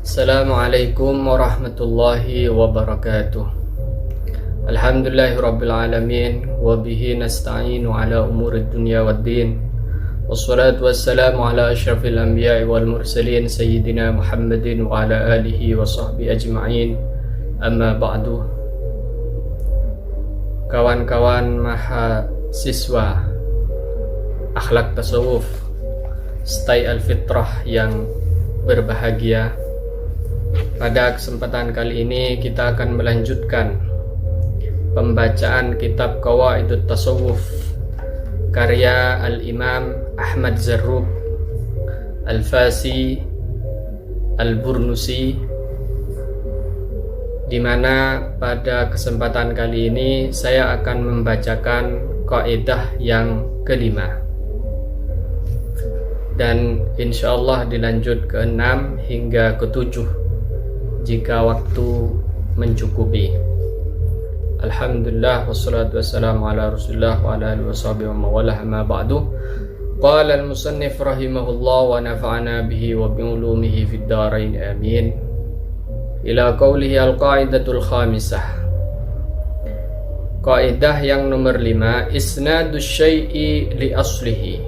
Assalamualaikum warahmatullahi wabarakatuh. Alhamdulillahirabbil alamin wa bihi nasta'inu ala umurid dunya waddin. Wassalatu wassalamu ala asyrafil anbiya'i wal mursalin sayyidina Muhammadin wa ala alihi wa sahbihi ajma'in. Amma ba'du. Kawan-kawan mahasiswa akhlak tasawuf Stay Al-Fitrah yang berbahagia, pada kesempatan kali ini kita akan melanjutkan pembacaan kitab Qawaidut Tasawuf karya Al-Imam Ahmad Zarruq Al-Fasi Al-Burnusi, di mana pada kesempatan kali ini saya akan membacakan kaidah yang kelima dan insyaallah dilanjut ke-6 hingga ke-7 jika waktu mencukupi. Alhamdulillah wassalatu wassalamu ala Rasulillah wa ala alihi washabihi wa mawalah, amma ba'du. Qala al-musannif rahimahullah wa nafa'ana bihi wa bi ulumihi fid dharain amin. Ila qawlihi al-qaidatul khamisah. Kaidah yang nomor 5, isnadus syai'i li aslihi,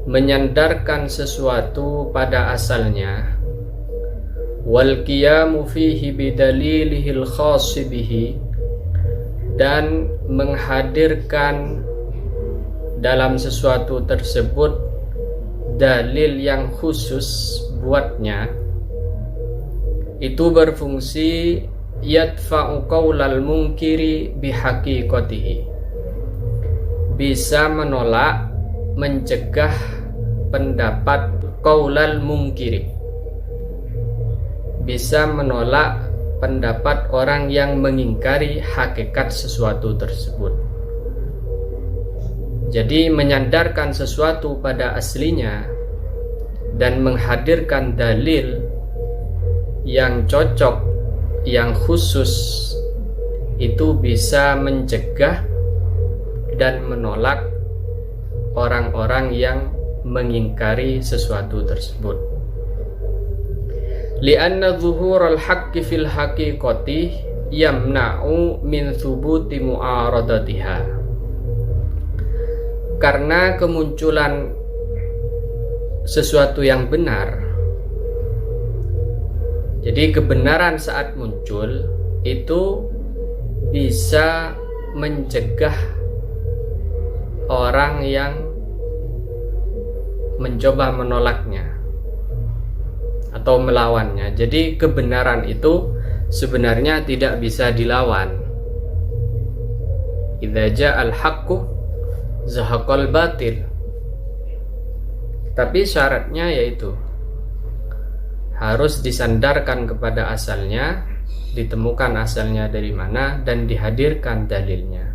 menyandarkan sesuatu pada asalnya, wal qiyamu fihi bidalilihil khas bihi, dan menghadirkan dalam sesuatu tersebut dalil yang khusus buatnya, itu berfungsi yadfa'u qaulal munkiri bihaqiqatihi, bisa menolak, mencegah pendapat qaulal munkiri, bisa menolak pendapat orang yang mengingkari hakikat sesuatu tersebut. Jadi menyandarkan sesuatu pada aslinya dan menghadirkan dalil yang cocok, yang khusus, itu bisa mencegah dan menolak orang-orang yang mengingkari sesuatu tersebut. Li'anna zuhural haqqi fil haqiqati yamna'u min thubuti mu'aradatiha, karena kemunculan sesuatu yang benar, jadi kebenaran saat muncul itu bisa mencegah orang yang mencoba menolaknya atau melawannya. Jadi kebenaran itu sebenarnya tidak bisa dilawan. Idza ja'al haqqu zahaqal batil. Tapi syaratnya yaitu harus disandarkan kepada asalnya, ditemukan asalnya dari mana, dan dihadirkan dalilnya.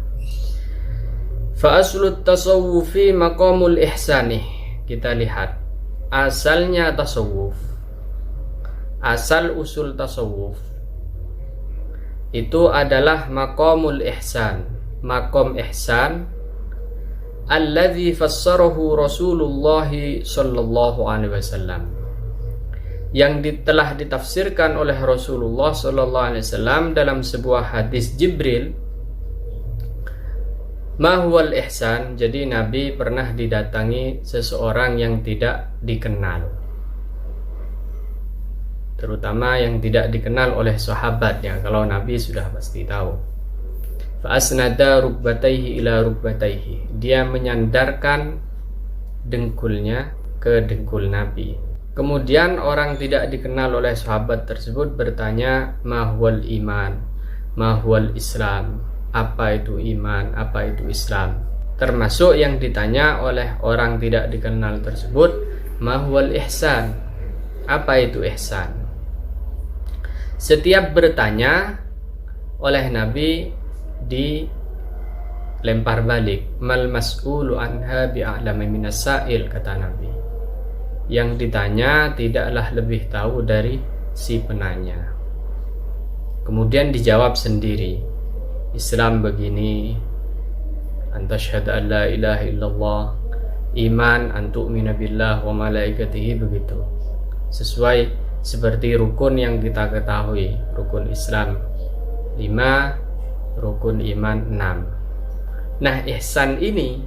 Fa aslut tasawufi maqamul ihsani. Kita lihat asalnya tasawuf, asal usul tasawuf itu adalah maqamul ihsan, maqam ihsan alladzi fassarahu Rasulullah sallallahu alaihi wasallam, yang telah ditafsirkan oleh Rasulullah sallallahu alaihi wasallam dalam sebuah hadis Jibril. Mahwal ihsan, jadi Nabi pernah didatangi seseorang yang tidak dikenal, terutama yang tidak dikenal oleh sahabatnya. Kalau Nabi sudah pasti tahu. Fa asnada rukbatayhi ila rukbatayhi, dia menyandarkan dengkulnya ke dengkul Nabi. Kemudian orang tidak dikenal oleh sahabat tersebut bertanya, mahwal iman, mahwal islam, apa itu iman, apa itu Islam. Termasuk yang ditanya oleh orang tidak dikenal tersebut, mahwal ihsan, apa itu ihsan. Setiap bertanya oleh Nabi dilempar balik, mal mas'ulu anha bi'a'lama minas sa'il, kata Nabi. Yang ditanya tidaklah lebih tahu dari si penanya. Kemudian dijawab sendiri, Islam begini, antasyhadu an la ilaha illallah, iman an tu'mina billah wa malaikatihi, begitu. Sesuai seperti rukun yang kita ketahui, rukun Islam 5, rukun iman 6. Nah, ihsan ini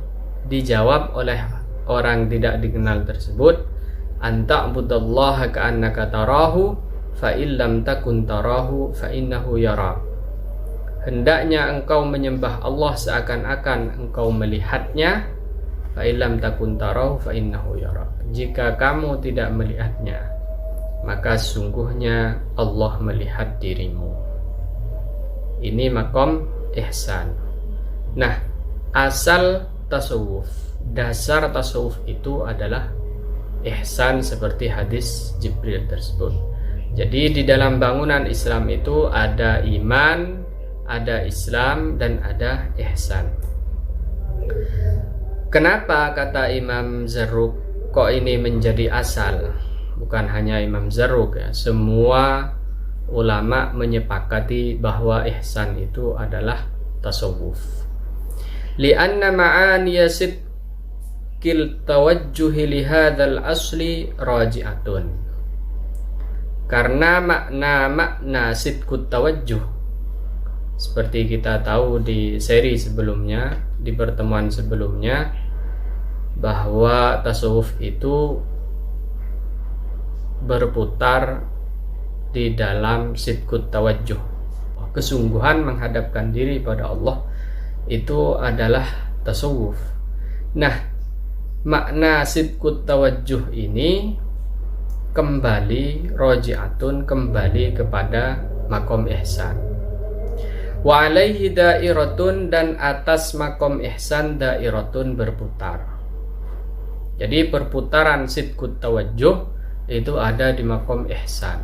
dijawab oleh orang tidak dikenal tersebut, anta'budallaha ka'annaka tarahu fa illam takun tarahu fa innahu yara. Hendaknya engkau menyembah Allah seakan-akan engkau melihatnya, fa illam takun tarahu fa innahu yara. Jika kamu tidak melihatnya, maka sungguhnya Allah melihat dirimu. Ini makom ihsan. Nah, asal tasawuf, dasar tasawuf itu adalah ihsan seperti hadis Jibril tersebut. Jadi di dalam bangunan Islam itu ada iman, ada Islam, dan ada ihsan. Kenapa kata Imam Zarruq kok ini menjadi asal? Bukan hanya Imam Zarruq ya, semua ulama menyepakati bahwa ihsan itu adalah tasawuf. Li'anna ma'aniya sidqil tawajjuhi li hadzal asli raji'atun. Karena makna sidqut tawajjuh, seperti kita tahu di seri sebelumnya, di pertemuan sebelumnya, bahwa tasawuf itu berputar di dalam sidqut tawajjuh, kesungguhan menghadapkan diri pada Allah, itu adalah tasawuf. Nah, makna sidqut tawajjuh ini kembali roji'atun, kembali kepada makom ihsan. Wa alaihi dairatun, dan atas makom ihsan dairatun berputar. Jadi perputaran sidqut tawajjuh itu ada di makom ihsan.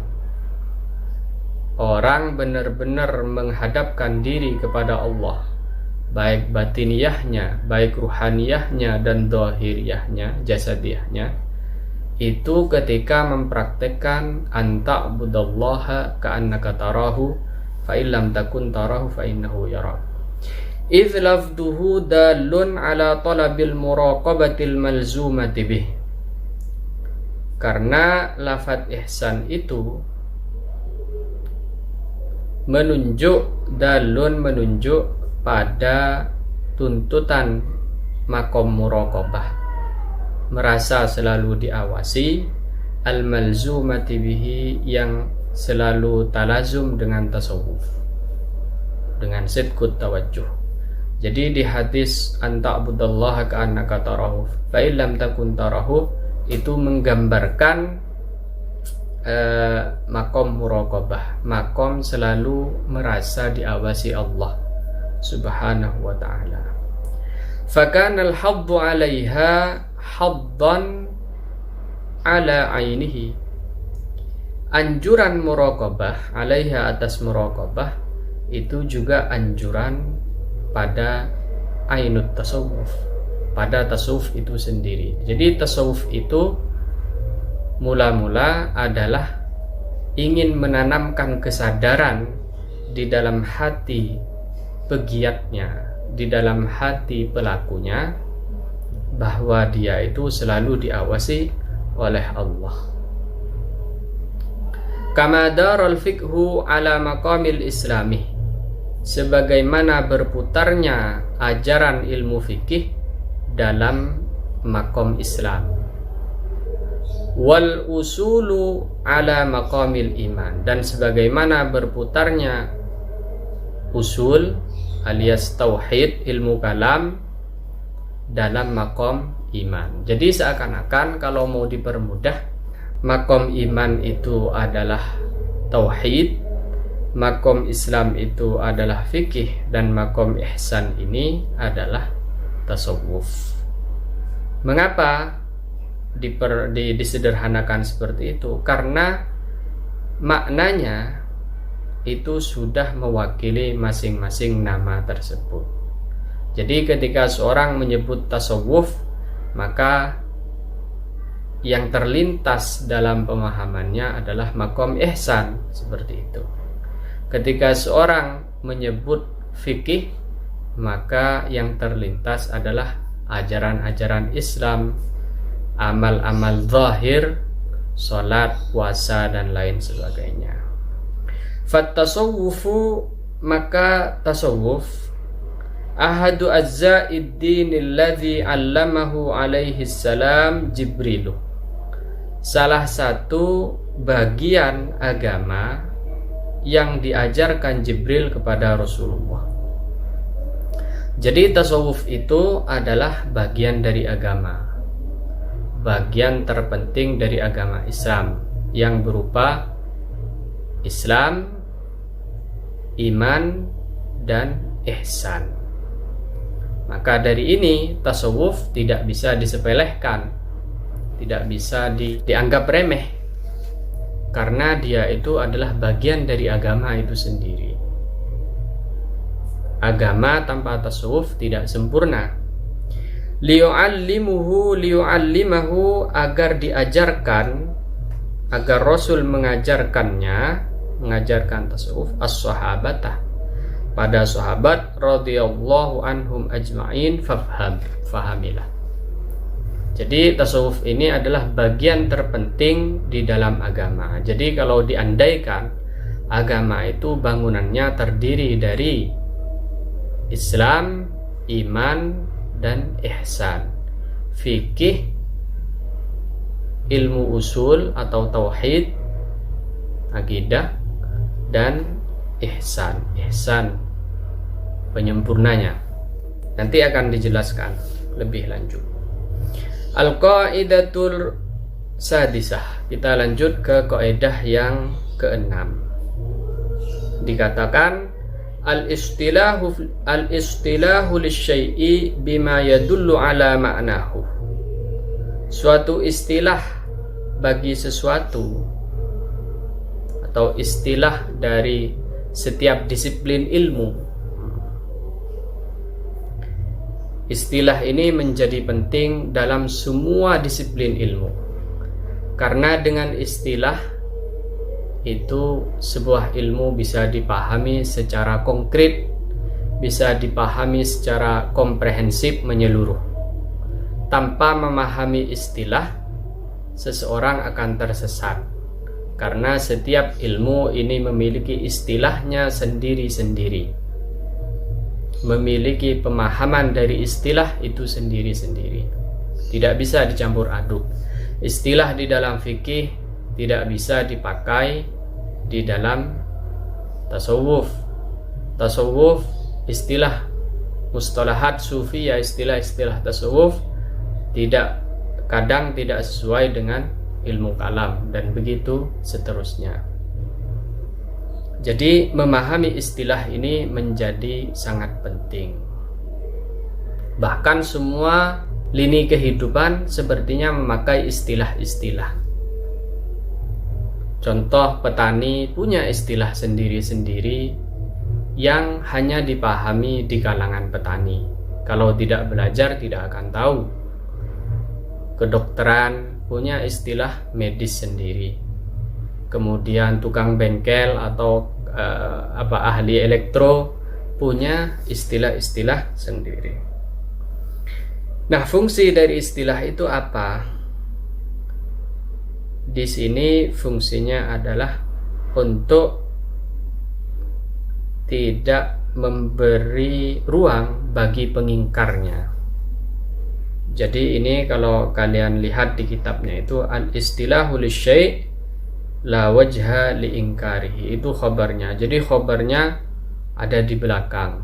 Orang benar-benar menghadapkan diri kepada Allah, baik batiniyahnya, baik ruhaniyahnya, dan dohiriyahnya, jasadiyahnya, itu ketika mempraktekkan anta'budallaha ka'annaka tarahu fa illam takun tarahu fa innahu yara. Idz lafduhu dalun ala talabil muraqabatil malzumati bih. Karena lafaz ihsan itu menunjuk pada tuntutan makom muraqabah, merasa selalu diawasi, al-malzumati bihi, yang selalu talazum dengan tasawuf, dengan sidqut tawajjuh. Jadi di hadis anta'budallaha ka'annaka tarahu fa illam takun tarahu itu menggambarkan makom muraqabah, makom selalu merasa diawasi Allah subhanahu wa ta'ala. Fakana al-haddu 'alaiha haddan 'ala 'ainihi. Anjuran muraqabah 'alaiha, atas muraqabah, itu juga anjuran pada ainut tasawuf, pada tasawuf itu sendiri. Jadi tasawuf itu mula-mula adalah ingin menanamkan kesadaran di dalam hati pegiatnya, di dalam hati pelakunya, bahwa dia itu selalu diawasi oleh Allah. Kama daral fiqhu ala maqamil islami, sebagaimana berputarnya ajaran ilmu fikih dalam makom Islam. Wal usulu ala maqamil iman, dan sebagaimana berputarnya usul alias tauhid, ilmu kalam, dalam makom iman. Jadi seakan-akan kalau mau dipermudah, makom iman itu adalah tauhid, makom Islam itu adalah fikih, dan makom ihsan ini adalah tasawuf. Mengapa disederhanakan seperti itu? Karena maknanya itu sudah mewakili masing-masing nama tersebut. Jadi ketika seorang menyebut tasawuf, maka yang terlintas dalam pemahamannya adalah makom ihsan, seperti itu. Ketika seorang menyebut fikih, maka yang terlintas adalah ajaran-ajaran Islam, amal-amal zahir, salat, puasa dan lain sebagainya. Fattasawwufu, maka tasawuf ahadu azza'id dinil ladzi 'allamahu alaihi salam Jibrilu, salah satu bagian agama yang diajarkan Jibril kepada Rasulullah. Jadi tasawuf itu adalah bagian dari agama, bagian terpenting dari agama Islam yang berupa Islam, iman, dan ihsan. Maka dari ini tasawuf tidak bisa disepelekan, tidak bisa dianggap remeh, karena dia itu adalah bagian dari agama itu sendiri. Agama tanpa tasawuf tidak sempurna. Liyu'allimahu, agar diajarkan, agar Rasul mengajarkan tasawuf as-sahabatah, pada sahabat radhiyallahu anhum ajma'in, fahamilah. Jadi tasawuf ini adalah bagian terpenting di dalam agama. Jadi kalau diandaikan agama itu bangunannya terdiri dari Islam, iman, dan ihsan, fikih, ilmu usul atau tauhid, akidah, dan ihsan penyempurnanya. Nanti akan dijelaskan lebih lanjut. Al-qaidatul sadisah, kita lanjut ke kaidah yang keenam. Dikatakan al-istilahu lisyai'i bima yadullu ala ma'nahu. Suatu istilah bagi sesuatu atau istilah dari setiap disiplin ilmu. Istilah ini menjadi penting dalam semua disiplin ilmu, karena dengan istilah itu sebuah ilmu bisa dipahami secara konkret, bisa dipahami secara komprehensif menyeluruh. Tanpa memahami istilah, seseorang akan tersesat, karena setiap ilmu ini memiliki istilahnya sendiri-sendiri, memiliki pemahaman dari istilah itu sendiri-sendiri, tidak bisa dicampur aduk. Istilah di dalam fikih tidak bisa dipakai di dalam tasawuf. Tasawuf, istilah mustalahat sufi, ya istilah-istilah tasawuf kadang tidak sesuai dengan ilmu kalam, dan begitu seterusnya. Jadi memahami istilah ini menjadi sangat penting. Bahkan semua lini kehidupan sepertinya memakai istilah-istilah. Contoh, petani punya istilah sendiri-sendiri yang hanya dipahami di kalangan petani. Kalau tidak belajar tidak akan tahu. Kedokteran punya istilah medis sendiri. Kemudian tukang bengkel atau ahli elektro punya istilah-istilah sendiri. Nah, fungsi dari istilah itu apa? Di sini fungsinya adalah untuk tidak memberi ruang bagi pengingkarnya. Jadi ini kalau kalian lihat di kitabnya itu al-istilahu lisyai' la wajha liingkarihi, itu khabarnya. Jadi khabarnya ada di belakang.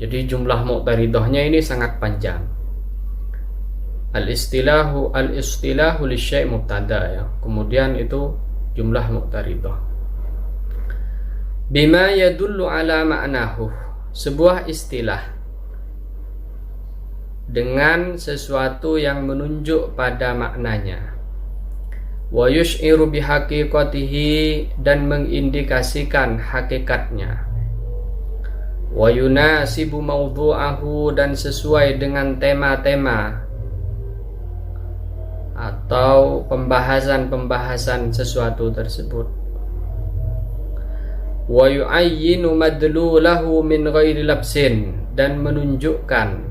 Jadi jumlah mu'taridahnya ini sangat panjang. Al-istilahu lisyai' mubtada, ya. Kemudian itu jumlah mu'taridah. Bima yadullu ala ma'nahu, sebuah istilah dengan sesuatu yang menunjuk pada maknanya. Wa yush'iru bihaqiqatihi, dan mengindikasikan hakikatnya. Wa yunasibu mawdu'ahu, dan sesuai dengan tema-tema atau pembahasan-pembahasan sesuatu tersebut. Wa yu'ayyinu madlulahu min ghairi labsin, dan menentukan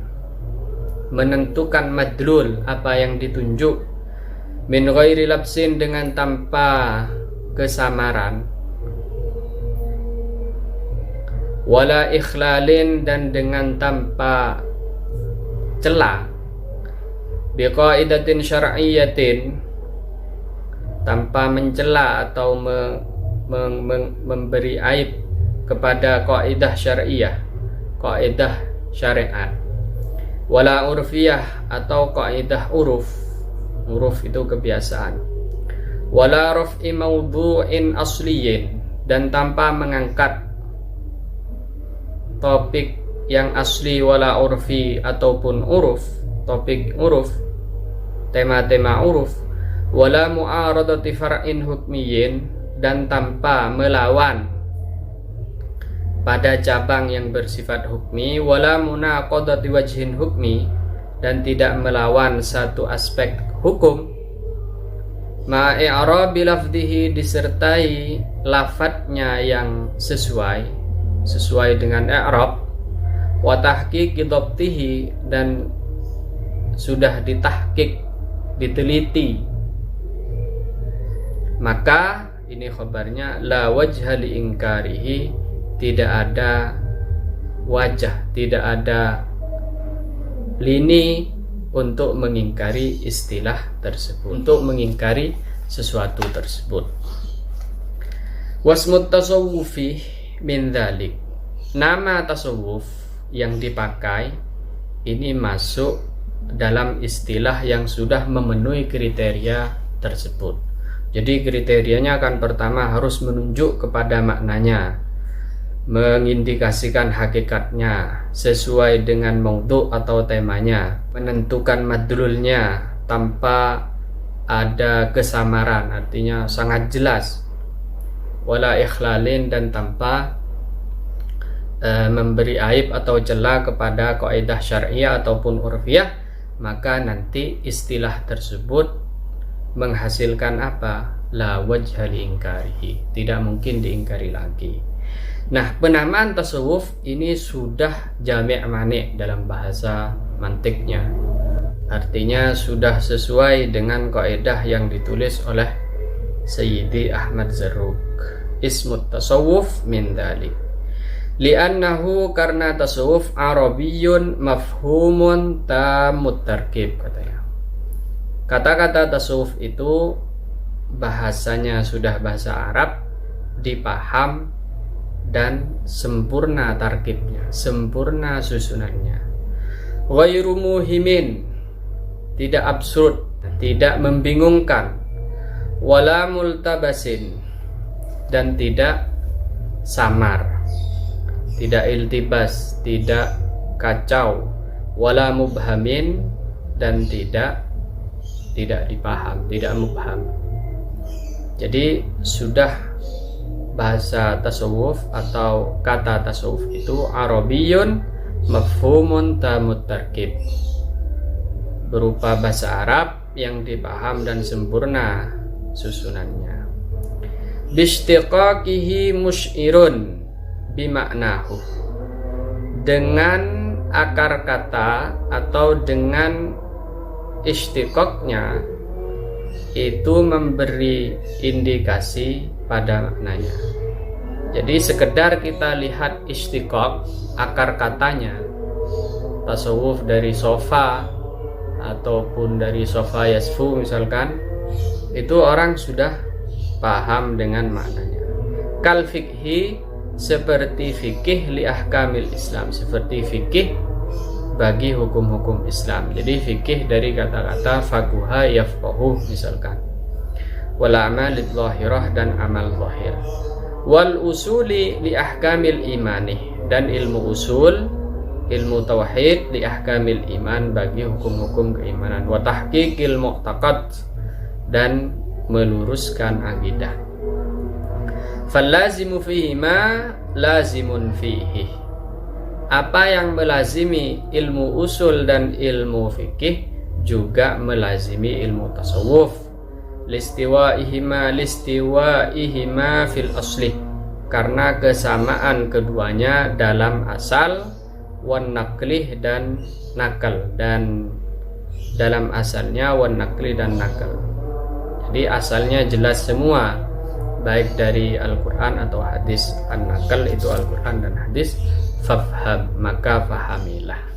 madlul, apa yang ditunjuk, min ghairi labsin, dengan tanpa kesamaran, wala ikhlalin, dan dengan tanpa celah, biqaidatin syar'iyyatin, tanpa mencela atau memberi aib kepada kaidah syariah, kaidah syariat, wala urfiyah, atau kaidah uruf itu kebiasaan, wala raf'i mawdu'in asliyin, dan tanpa mengangkat topik yang asli, wala urfi, ataupun uruf, topik uruf, tema-tema uruf, wala mu'aradati far'in hukmiyin, dan tanpa melawan pada cabang yang bersifat hukmi, wala munaqadati wajhin hukmi, dan tidak melawan satu aspek hukum, ma'i'rabi lafdihi, disertai lafadznya yang sesuai dengan i'rab, wa tahqiqi dhabtihi, dan sudah ditahqiq, diteliti, maka ini khabarnya, la wajha li ingkarihi, tidak ada wajah, tidak ada lini untuk mengingkari istilah tersebut, untuk mengingkari sesuatu tersebut. Wasmut tasawufi min dzalik, nama tasawuf yang dipakai ini masuk dalam istilah yang sudah memenuhi kriteria tersebut. Jadi kriterianya kan pertama harus menunjuk kepada maknanya, mengindikasikan hakikatnya sesuai dengan maudhu atau temanya, menentukan madlulnya tanpa ada kesamaran, artinya sangat jelas, wala ikhlalin, dan tanpa memberi aib atau celah kepada kaidah syariah ataupun urfiyah, maka nanti istilah tersebut menghasilkan apa? La wajha li ingkarihi, tidak mungkin diingkari lagi. Nah, penamaan tasawuf ini sudah jami' mani' dalam bahasa mantiknya, artinya sudah sesuai dengan kaidah yang ditulis oleh Sayyidi Ahmad Zarruq, ismut tasawuf min dzalik, li'annahu, karena tasawuf arabiyyun mafhumun tamut tarkib, katanya. Kata-kata tasawuf itu bahasanya sudah bahasa Arab, dipaham dan sempurna tarkibnya, sempurna susunannya. Ghairu muhimin, tidak absurd, tidak membingungkan, wala multabasin, dan tidak samar, tidak iltibas, tidak kacau, wala mubhamin, dan tidak dipaham, tidak mubham. Jadi sudah bahasa tasawuf atau kata tasawuf itu Arabiyyun mafhumun tamut tarkib, berupa bahasa Arab yang dipaham dan sempurna susunannya. Bistiqaqihi musyirun bimaknahu, dengan akar kata atau dengan istiqaqnya itu memberi indikasi pada maknanya. Jadi sekedar kita lihat istiqaq, akar katanya, tasawuf dari sofa ataupun dari sofa yasfu misalkan, itu orang sudah paham dengan maknanya. Kal fikhi, seperti fikih, li ahkamil Islam, seperti fikih bagi hukum-hukum Islam. Jadi fikih dari kata-kata faquha yafqahu misalkan, wal amal zahirah, dan amal zahir, wal usuli li ahkamil imani, dan ilmu usul, ilmu tauhid, li ahkamil iman, bagi hukum-hukum keimanan, wa tahqiqil mu'taqad, dan meluruskan akidah. Fallazimu fihi ma lazimun fihi, apa yang melazimi ilmu usul dan ilmu fikih juga melazimi ilmu tasawuf. Listiwaihima fil asli, karena kesamaan keduanya dalam asal, wan naklih, dan nakal, dan dalam asalnya wan naklih dan nakal. Jadi asalnya jelas semua, baik dari Al-Quran atau hadis. An-nakal itu Al-Quran dan hadis. Fafham, maka fahamilah.